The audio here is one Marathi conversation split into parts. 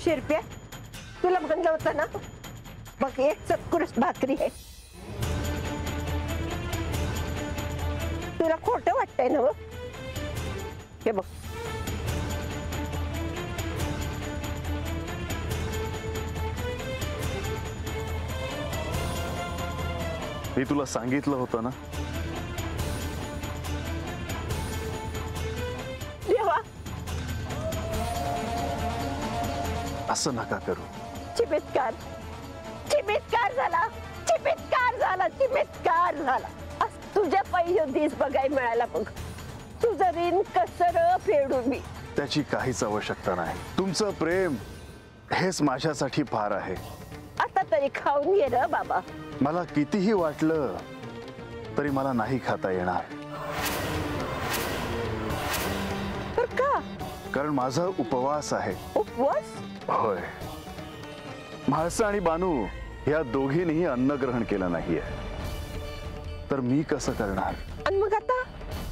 शिरप्या, तुला म्हणलं होतं ना, बघ एक चतकुरस भाकरी आहे. तुला खोटं वाटतंय ना? हे बघ, मी तुला सांगितलं होतं ना. देवा, असं नका करू. चिमित्कार चिमित्कार झाला, चिमित्कार झाला, चिमित्कार झाला. आज तुझ्या पहिलं दिस बघाय मिळाला बघ. तुझं ऋण कसं फेडू मी? त्याची काहीच आवश्यकता नाही. तुमचं प्रेम हेच माझ्यासाठी फार आहे. आता तरी खाऊन घे रे बाबा. मला कितीही वाटलं तरी मला नाही खाता येणार. तर का? कारण माझा उपवास आहे. उपवास? होय. म्हाळसा आणि बानू या दोघींनीही अन्न ग्रहण केलं नाहीये, तर मी कसं करणार? आणि मग आता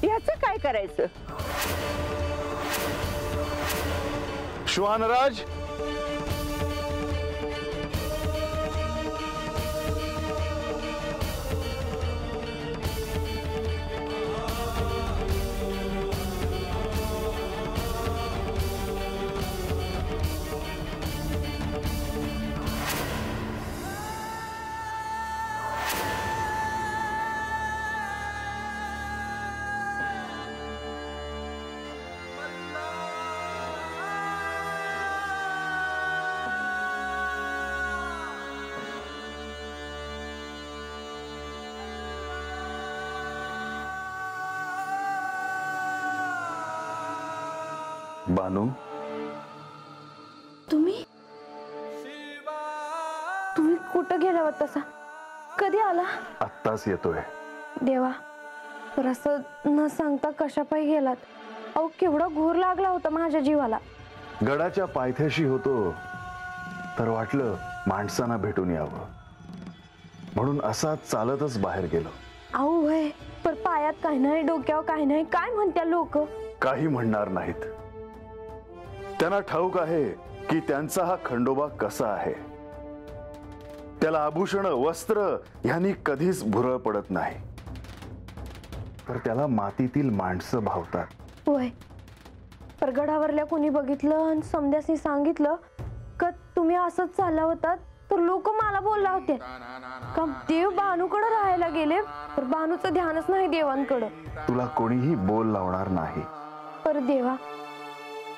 याचं काय करायचं? श्वानराज, बानू, तुम्ही कुठं गेला होता? तसा कधी आला? आत्ताच येतोय. देवा, तर असं न सांगता कशा पायी गेलात? अहो, केवढा घोर लागला होता माझ्या जीवाला. गडाच्या पायथ्याशी होतो तर वाटलं माणसांना भेटून यावं, म्हणून असाच चालतच बाहेर गेलो. अहो वय, पर पायात काय नाही, डोक्यावर काय नाही, काय म्हणत्या लोक? काही म्हणणार नाहीत. त्यांना ठाऊक आहे की त्यांचा हा खंडोबा कसा आहे. त्याला आभूषण, वस्त्र यांनी कधीच भुरळ पडत नाही, तर त्याला मातीतील माणसं भावतात. वय, पर गडावरल्या कोणी बघितलं आणि समध्यासनी सांगितलं का तुम्ही असंच चालला होता, तर लोक मला बोलला होते का देव बानूकडे राहायला गेले, तर बानूचं ध्यानच नाही देवांकडं. तुला कोणीही बोल लावणार नाही. पर देवा,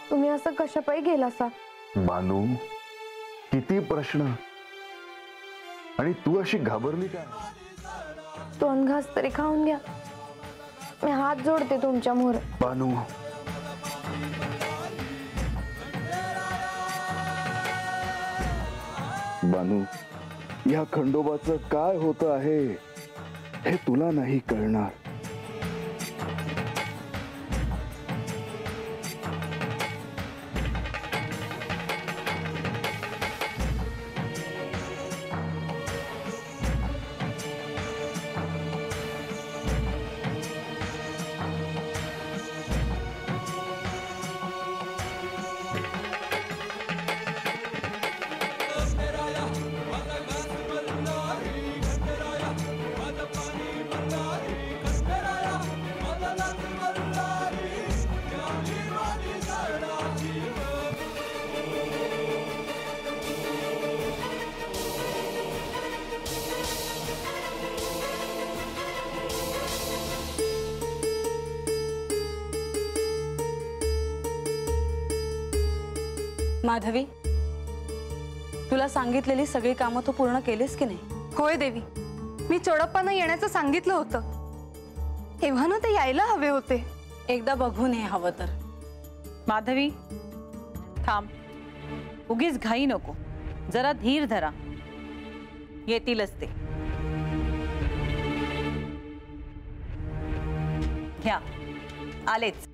तुम्ही असं कशापायी गेला सा? बानू, किती प्रश्न, आणि तू अशी घाबरली का? दोन घास तरी खाऊन घ्या, मी हात जोडते तुमच्या मोर. बानू, बानू, या खंडोबाचं काय होतं आहे हे तुला नाही कळणार. माधवी, तुला सांगितलेली सगळी कामं तू पूर्ण केलीस की नाही? होय देवी, मी चोडप्पांना येण्याचं सांगितलं होतं, तेव्हा ना ते यायला हवे होते. एकदा बघून ये हवं तर. माधवी, थांब, उगीच घाई नको, जरा धीर धरा, येतीलच ते. घ्या, आलेच.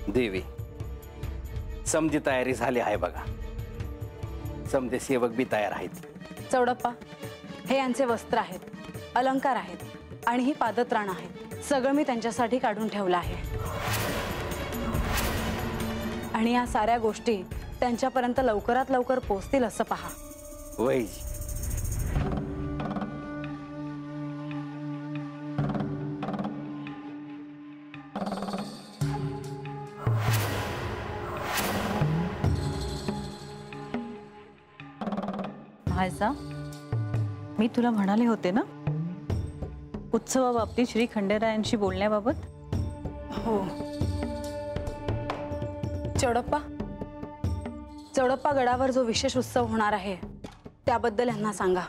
देवी, समधी तयारी झाली आहे बघा. समधे सेवक बी तयार आहेत. चौडप्पा, हे यांचे वस्त्र आहेत, अलंकार आहेत आणि ही पादत्राण आहेत. सगळं मी त्यांच्यासाठी काढून ठेवलं आहे आणि या साऱ्या गोष्टी त्यांच्यापर्यंत लवकरात लवकर पोहोचतील असं पहा. वैजी भायसा, मी तुला म्हणाले होते ना उत्सवाबाबतीत श्री खंडेरायांशी बोलण्याबाबत. हो. चौडप्पा गडावर जो विशेष उत्सव होणार आहे त्याबद्दल यांना सांगा.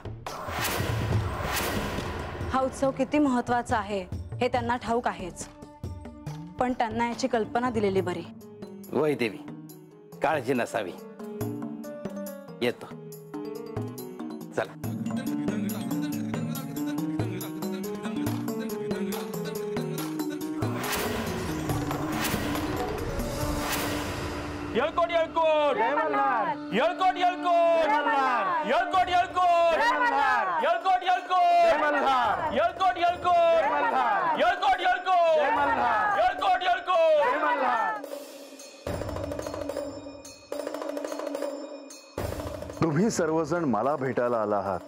हा उत्सव किती महत्त्वाचा आहे हे त्यांना ठाऊक आहेच, पण त्यांना याची कल्पना दिलेली बरी. वै देवी, काळजी नसावी. येतो. चला. येळकोट येळकोट जय मल्हार. येळकोट येळकोट जय मल्हार. येळकोट येळकोट जय मल्हार. येळकोट येळकोट जय मल्हार. येळकोट येळकोट जय मल्हार. येळकोट येळकोट जय मल्हार. येळकोट येळकोट जय मल्हार. तुम्ही सर्वजण मला भेटायला आला आहात.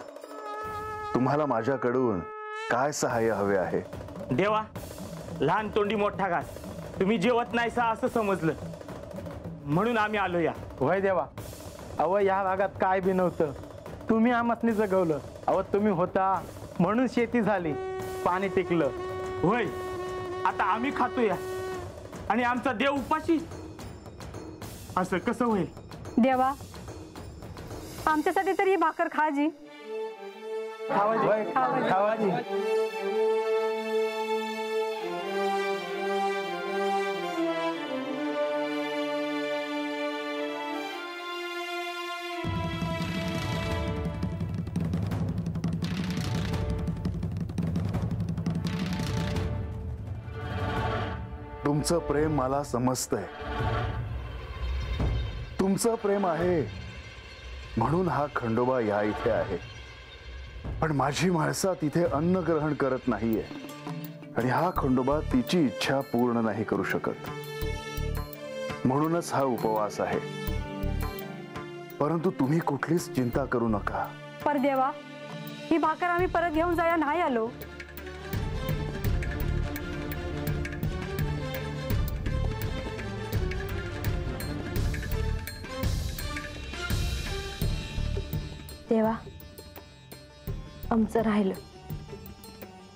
तुम्हाला माझ्याकडून काय सहाय्य हवे आहे? देवा, लहान तोंडी मोठा घास. तुम्ही जेवत नाहीसा असं समजलं, म्हणून आम्ही आलो. या वय देवा, अव या भागात काय बी नव्हतं, तुम्ही आम्हासनी जगवलं. अव तुम्ही होता म्हणून शेती झाली, पाणी टिकलं. होय, आता आम्ही खातोया आणि आमचा देव उपाशी, असं कसं होईल? देवा, आमच्यासाठी तरी ही भाकर खाजी. खावाजी खावाजी. तुमचं प्रेम मला समजतंय. तुमचं प्रेम आहे म्हणून हा खंडोबा या इथे आहे. पण माझी माणसा तिथे अन्न ग्रहण करत नाहीये आणि हा खंडोबा तिची इच्छा पूर्ण नाही करू शकत. म्हणूनच हा उपवास आहे. परंतु तुम्ही कुठलीच चिंता करू नका. पर देवा, ही भाकर आम्ही परत घेऊन जाया नाही आलो. देवा, आमचं राहिलं,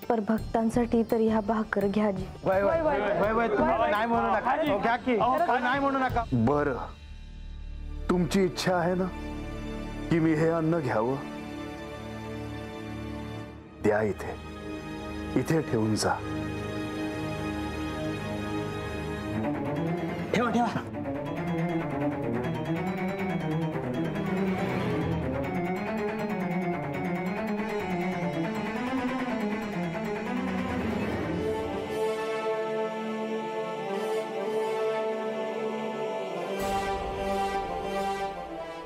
पर भक्तांसाठी तरी ह्या भाकर घ्या जी. वय वय वय वय तुम्ही नाही म्हणू नका. अहो, घ्या की. नाही म्हणू नका. बरं, तुमची इच्छा आहे ना की मी हे अन्न घ्यावं? द्या इथे, इथे ठेवून जा. ठेवा ठेवा.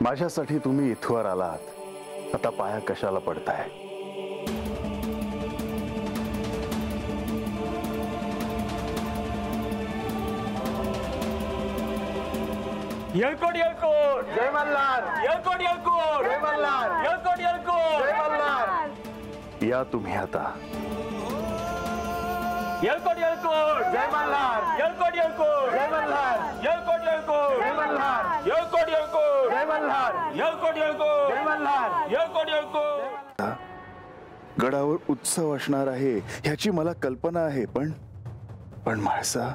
माझ्यासाठी तुम्ही इथवर आलात, आता पाया कशाला पडताय? येळकोट येळकोट जय मल्हार. येळकोट येळकोट जय मल्हार. येळकोट येळकोट जय मल्हार. या तुम्ही आता. येळकोट येळकोट जय मल्हार. येळकोट येळकोट जय मल्हार. येळकोट येळकोट जय मल्हार. येळकोट येळकोट जय मल्हार. येळकोट येळकोट जय मल्हार. येळकोट येळकोट. गडावर उत्सव असणार आहे ह्याची मला कल्पना आहे, पण म्हाळसा,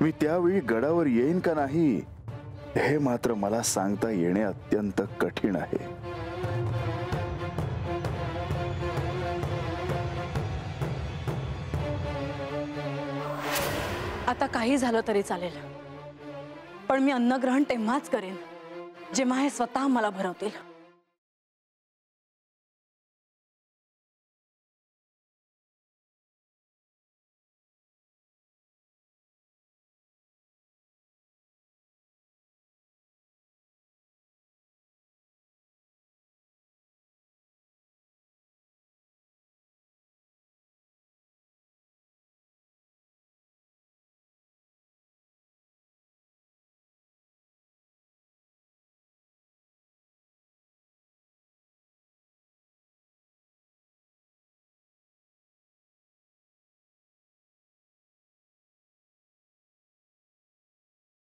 मी त्यावेळी गडावर येईन का नाही हे मात्र मला सांगता येणे अत्यंत कठीण आहे. आता काही झालं तरी चालेल, पण मी अन्नग्रहण तेव्हाच करेन जेव्हा हे स्वतः मला भरवतील.